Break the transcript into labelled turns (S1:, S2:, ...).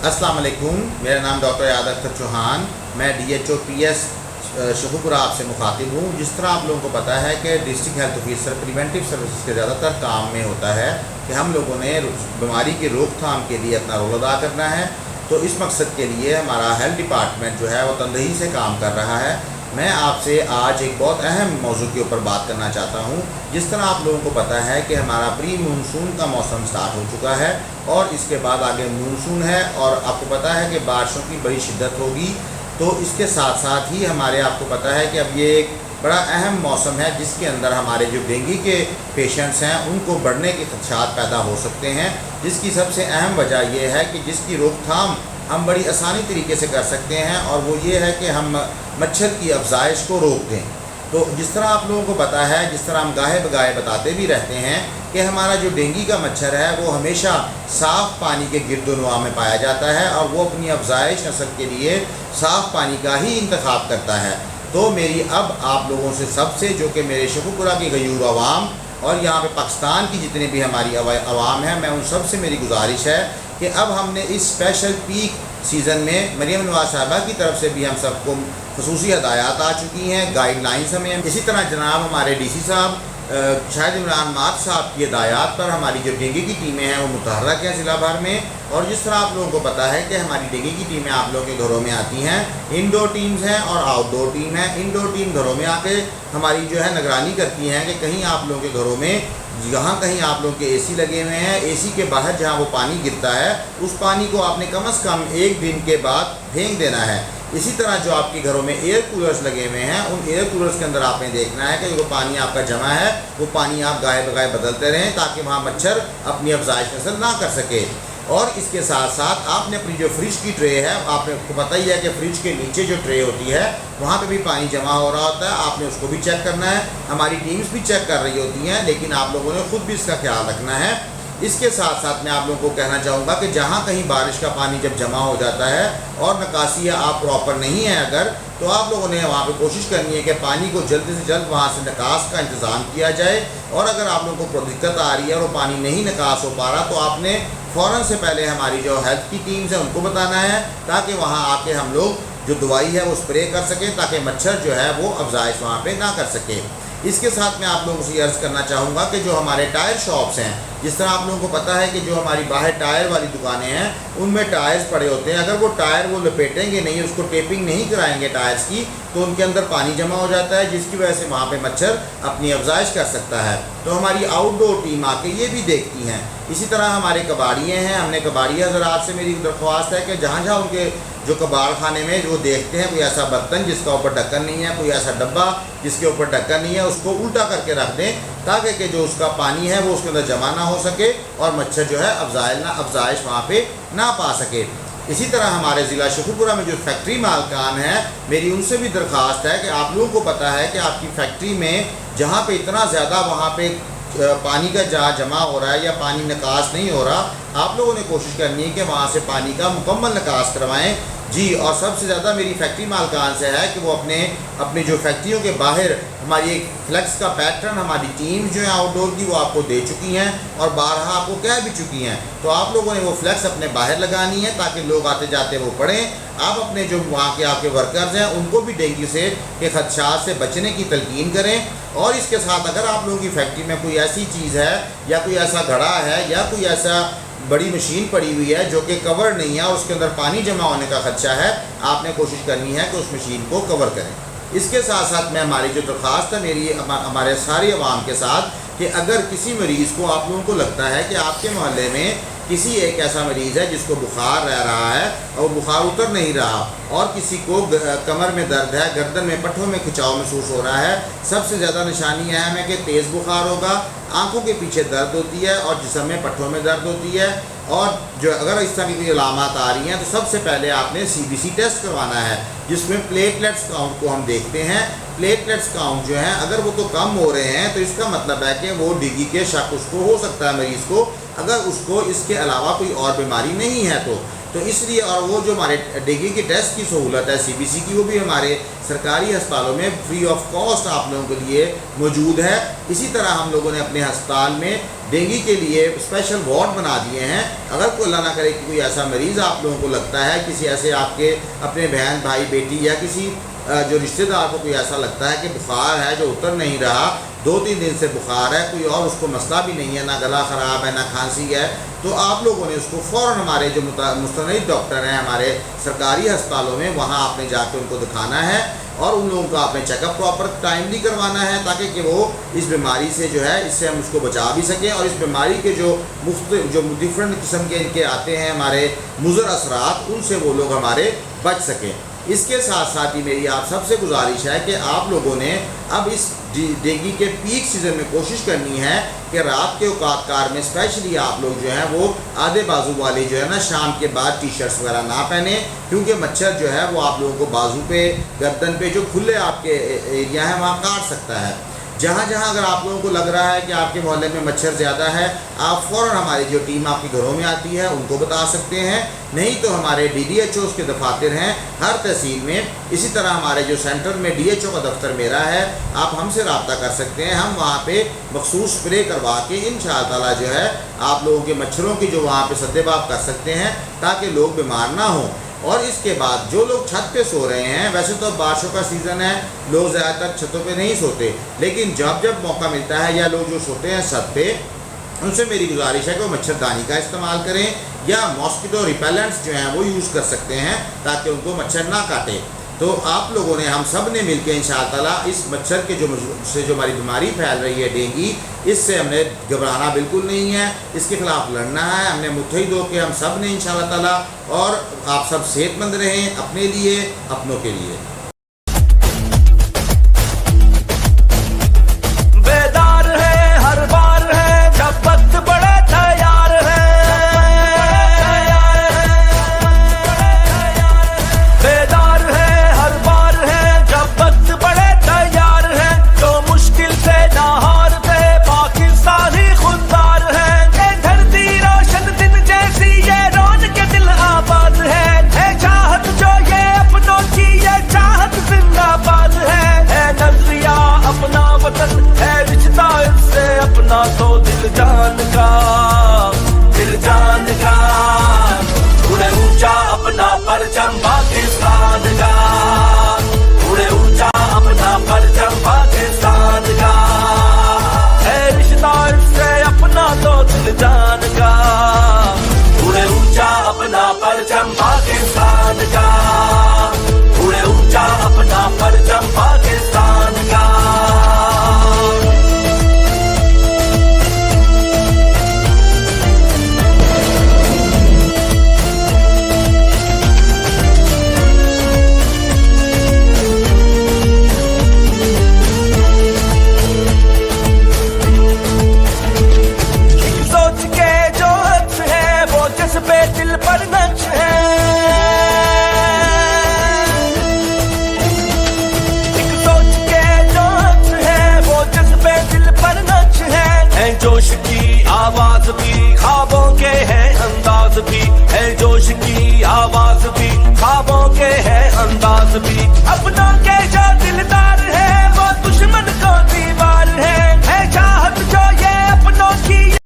S1: अस्सलाम वालेकुम, मेरा नाम डॉक्टर याद अख्तर चौहान, मैं DHO PS शेखुपुरा आपसे मुखातिब हूँ। जिस तरह आप लोगों को पता है कि district health officer preventive services के ज़्यादातर काम में होता है कि हम लोगों ने बीमारी की रोकथाम के लिए अपना रोल अदा करना है। तो इस मकसद के लिए हमारा हेल्थ डिपार्टमेंट जो है वो तनदेही से काम कर रहा है। मैं आपसे आज एक बहुत अहम मौजू के ऊपर बात करना चाहता हूँ। जिस तरह आप लोगों को पता है कि हमारा प्री मानसून का मौसम स्टार्ट हो चुका है और इसके बाद आगे मानसून है और आपको पता है कि बारिशों की बड़ी शिद्दत होगी। तो इसके साथ साथ ही हमारे आपको पता है कि अब ये एक बड़ा अहम मौसम है जिसके अंदर हमारे जो डेंगू के पेशेंट्स हैं उनको बढ़ने के खदशात पैदा हो सकते हैं, जिसकी सबसे अहम वजह यह है कि जिसकी रोकथाम हम बड़ी आसानी तरीके से कर सकते हैं और वो ये है कि हम मच्छर की अफजाइश को रोक दें। तो जिस तरह आप लोगों को पता है, जिस तरह हम गाहे बगाहे बताते भी रहते हैं कि हमारा जो डेंगू का मच्छर है वो हमेशा साफ़ पानी के गिरदोनवा में पाया जाता है और वो अपनी अफजाइश नस्ल के लिए साफ़ पानी का ही इंतखाब करता है। तो मेरी अब आप लोगों से सबसे, जो कि मेरे शेखुपुरा की गयूर अवाम और यहाँ पे पाकिस्तान की जितने भी हमारी अवाम है, मैं उन सब से मेरी गुजारिश है कि अब हमने इस स्पेशल पीक सीज़न में मरियम नवाज साहबा की तरफ से भी हम सबको खसूसी हदायत आ चुकी हैं, गाइडलाइंस हमें। इसी तरह जनाब हमारे DC साहब शाहिद इमरान मात साहब की हदायत पर हमारी जो डेंगू की टीमें हैं वो मुतहर्रक हैं ज़िला भर में। और जिस तरह आप लोगों को पता है कि हमारी डेंगू की टीमें आप लोगों के घरों में आती हैं, इनडोर टीम्स हैं और आउटडोर टीम है। इनडोर टीम घरों में आके हमारी जो है निगरानी करती हैं कि कहीं आप लोगों के घरों में जहाँ कहीं आप लोगों के AC लगे हुए हैं, AC के बाहर जहाँ वो पानी गिरता है उस पानी को आपने कम से कम एक दिन के बाद फेंक देना है। इसी तरह जो आपके घरों में एयर कूलर्स लगे हुए हैं उन एयर कूलर्स के अंदर आपने देखना है कि जो पानी आपका जमा है वो पानी आप गाये बगाए बदलते रहें ताकि वहाँ मच्छर अपनी अफजाइश नस्ल ना कर सके। और इसके साथ साथ आपने अपनी जो फ्रिज की ट्रे है, आपको पता ही है कि फ्रिज के नीचे जो ट्रे होती है वहाँ पे भी पानी जमा हो रहा होता है, आपने उसको भी चेक करना है। हमारी टीम्स भी चेक कर रही होती हैं, लेकिन आप लोगों ने ख़ुद भी इसका ख्याल रखना है। इसके साथ साथ मैं आप लोगों को कहना चाहूँगा कि जहाँ कहीं बारिश का पानी जब जमा हो जाता है और निकासी आप प्रॉपर नहीं है अगर, तो आप लोगों ने वहाँ पे कोशिश करनी है कि पानी को जल्द से जल्द वहाँ से निकास का इंतज़ाम किया जाए। और अगर आप लोगों को दिक्कत आ रही है और वो पानी नहीं निकास हो पा रहा तो आपने फ़ौरन से पहले हमारी जो हेल्थ की टीम्स हैं उनको बताना है ताकि वहाँ आके हम लोग जो दवाई है वो स्प्रे कर सकें ताकि मच्छर जो है वो अफजाइश वहाँ पे ना कर सके। इसके साथ मैं आप लोगों से अर्ज़ करना चाहूँगा कि जो हमारे टायर शॉप्स हैं, जिस तरह आप लोगों को पता है कि जो हमारी बाहर टायर वाली दुकानें हैं उनमें टायर्स पड़े होते हैं, अगर वो टायर वो लपेटेंगे नहीं, उसको टेपिंग नहीं कराएंगे टायर्स की, तो उनके अंदर पानी जमा हो जाता है जिसकी वजह से वहाँ पे मच्छर अपनी अफजाइश कर सकता है। तो हमारी आउटडोर टीम आके ये भी देखती हैं। इसी तरह हमारे कबाड़िए हैं, हमने कबाड़िया हज़रात से मेरी दरख्वास्त है कि जहाँ जहाँ उनके जो कबाड़ खाने में जो देखते हैं कोई ऐसा बर्तन जिसका ऊपर ढक्कन नहीं है, कोई ऐसा डब्बा जिसके ऊपर ढक्कन नहीं है, उसको उल्टा करके रख दें ताकि कि जो उसका पानी है वो उसके अंदर जमा ना हो सके और मच्छर जो है अफजाइश वहाँ पे ना पा सके। इसी तरह हमारे ज़िला शेखुपुरा में जो फैक्ट्री मालकान हैं, मेरी उनसे भी दरख्वास्त है कि आप लोगों को पता है कि आपकी फैक्ट्री में जहाँ पे इतना ज़्यादा वहाँ पे पानी का जहाँ जमा हो रहा है या पानी निकास नहीं हो रहा, आप लोगों ने कोशिश करनी है कि वहाँ से पानी का मुकम्मल निकास करवाएं जी। और सबसे ज़्यादा मेरी फैक्ट्री मालकान से है कि वो अपने जो फैक्ट्रियों के बाहर हमारी एक फ्लैक्स का पैटर्न हमारी टीम जो है आउटडोर की वो आपको दे चुकी हैं और बारहा आपको कह भी चुकी हैं। तो आप लोगों ने वो फ्लैक्स अपने बाहर लगानी है ताकि लोग आते जाते वो पढ़ें। आप अपने जो वहाँ के आपके वर्कर्स हैं उनको भी डेंगू से के खदशात से बचने की तलकीन करें। और इसके साथ अगर आप लोगों की फैक्ट्री में कोई ऐसी चीज़ है या कोई ऐसा घड़ा है या कोई ऐसा बड़ी मशीन पड़ी हुई है जो कि कवर नहीं है और उसके अंदर पानी जमा होने का खदशा है, आपने कोशिश करनी है कि उस मशीन को कवर करें। इसके साथ साथ मैं हमारी जो दरख्वास्त है मेरी हमारे सारी अवाम के साथ कि अगर किसी मरीज़ को आप लोगों को लगता है कि आपके मोहल्ले में किसी एक ऐसा मरीज़ है जिसको बुखार रह रहा है और बुखार उतर नहीं रहा और किसी को कमर में दर्द है, गर्दन में पट्ठों में खिंचाव महसूस हो रहा है, सबसे ज़्यादा निशानी अहम है कि तेज़ बुखार होगा, आंखों के पीछे दर्द होती है और जिस्म में पट्ठों में दर्द होती है और जो अगर इस तरह की कोई अलामत आ रही हैं तो सबसे पहले आपने CBC टेस्ट करवाना है जिसमें प्लेटलेट्स काउंट को हम देखते हैं। प्लेटलेट्स काउंट जो हैं अगर वो तो कम हो रहे हैं तो इसका मतलब है कि वो डेंगू के शक उसको हो सकता है मरीज़ को, अगर उसको इसके अलावा कोई और बीमारी नहीं है तो। तो इसलिए, और वो जो हमारे डेंगू की टेस्ट की सहूलत है CBC की, वो भी हमारे सरकारी अस्पतालों में फ्री ऑफ कॉस्ट आप लोगों के लिए मौजूद है। इसी तरह हम लोगों ने अपने अस्पताल में डेंगू के लिए स्पेशल वार्ड बना दिए हैं। अगर कोई अल्लाह ना करे कि कोई ऐसा मरीज़ आप लोगों को लगता है, किसी ऐसे आपके अपने बहन भाई बेटी या किसी जो रिश्तेदार को कोई ऐसा लगता है कि बुखार है जो उतर नहीं रहा, 2-3 दिन से बुखार है, कोई और उसको मसला भी नहीं है, ना गला ख़राब है ना खांसी है, तो आप लोगों ने उसको फ़ौरन हमारे जो मुस्तनिद डॉक्टर हैं हमारे सरकारी अस्पतालों में, वहाँ आपने जाके उनको दिखाना है और उन लोगों का आपने चेकअप प्रॉपर टाइमली करवाना है, ताकि कि वो इस बीमारी से जो है, इससे हम उसको बचा भी सकें और इस बीमारी के जो डिफरेंट किस्म के इनके आते हैं हमारे मुज़र असरात, उनसे वो लोग हमारे बच सकें। इसके साथ साथ ही मेरी आप सबसे गुजारिश है कि आप लोगों ने अब इस डेंगू के पीक सीज़न में कोशिश करनी है कि रात के औकात कार में स्पेशली आप लोग जो हैं वो आधे बाजू वाली जो है ना, शाम के बाद टी-शर्ट्स वगैरह ना पहने, क्योंकि मच्छर जो है वो आप लोगों को बाजू पे, गर्दन पे जो खुले आपके एरिया है वहाँ काट सकता है। जहाँ जहाँ अगर आप लोगों को लग रहा है कि आपके मोहल्ले में मच्छर ज़्यादा है, आप फ़ौरन हमारी जो टीम आपके घरों में आती है उनको बता सकते हैं, नहीं तो हमारे DDHOs के दफातर हैं हर तहसील में। इसी तरह हमारे जो सेंटर में DHO का दफ्तर मेरा है, आप हमसे रब्ता कर सकते हैं, हम वहाँ पे मखसूस स्प्रे करवा के इंशाअल्लाह जो है आप लोगों के मच्छरों की जो वहाँ पे सद्देबाब कर सकते हैं, ताकि लोग बीमार ना हों। और इसके बाद जो लोग छत पे सो रहे हैं, वैसे तो बारिशों का सीज़न है, लोग ज़्यादातर छतों पे नहीं सोते, लेकिन जब जब मौका मिलता है या लोग जो सोते हैं छत पे, उनसे मेरी गुजारिश है कि वो मच्छरदानी का इस्तेमाल करें या मॉस्किटो रिपेलेंट्स जो हैं वो यूज़ कर सकते हैं, ताकि उनको मच्छर ना काटे। तो आप लोगों ने, हम सब ने मिलकर इंशाअल्लाह इस मच्छर के जो हमारी बीमारी फैल रही है डेंगू, इससे हमने घबराना बिल्कुल नहीं है, इसके खिलाफ लड़ना है, हमने मुत्तहिद होकर हम सब ने इंशाअल्लाह। और आप सब सेहतमंद रहें, अपने लिए, अपनों के लिए।
S2: बेदार है हर बार है, जब वक्त बड़े तैयार है, बेदार है हर बार है, जब वक्त बड़े तैयार है, तो मुश्किल से ना हारते पाकिस्तानी खुददार है। ये धरती रोशन दिन जैसी, ये रोन के दिल आबाद है चाहत जो ये अपनों की, ये चाहत जिंदाबाद है नजरिया अपना वतन है, रिश्ता इससे अपना तो दिल जान का, दिल जान का, उड़े ऊंचा अपना परचम पाकिस्तान का, उड़े ऊंचा अपना परचम पाकिस्तान का, है रिश्ता इससे अपना तो दिल जान का, उड़े ऊंचा अपना परचम पाकिस्तान का, उड़े ऊंचा अपना परचम पाकिस्तान का। सोच के जो अक्स है वो जज्बे दिल पर नक्श है, एक सोच के जो अक्स है वो जज्बे दिल पर नक्श है जोश की आवाज भी, ख्वाबों के है अंदाज भी, है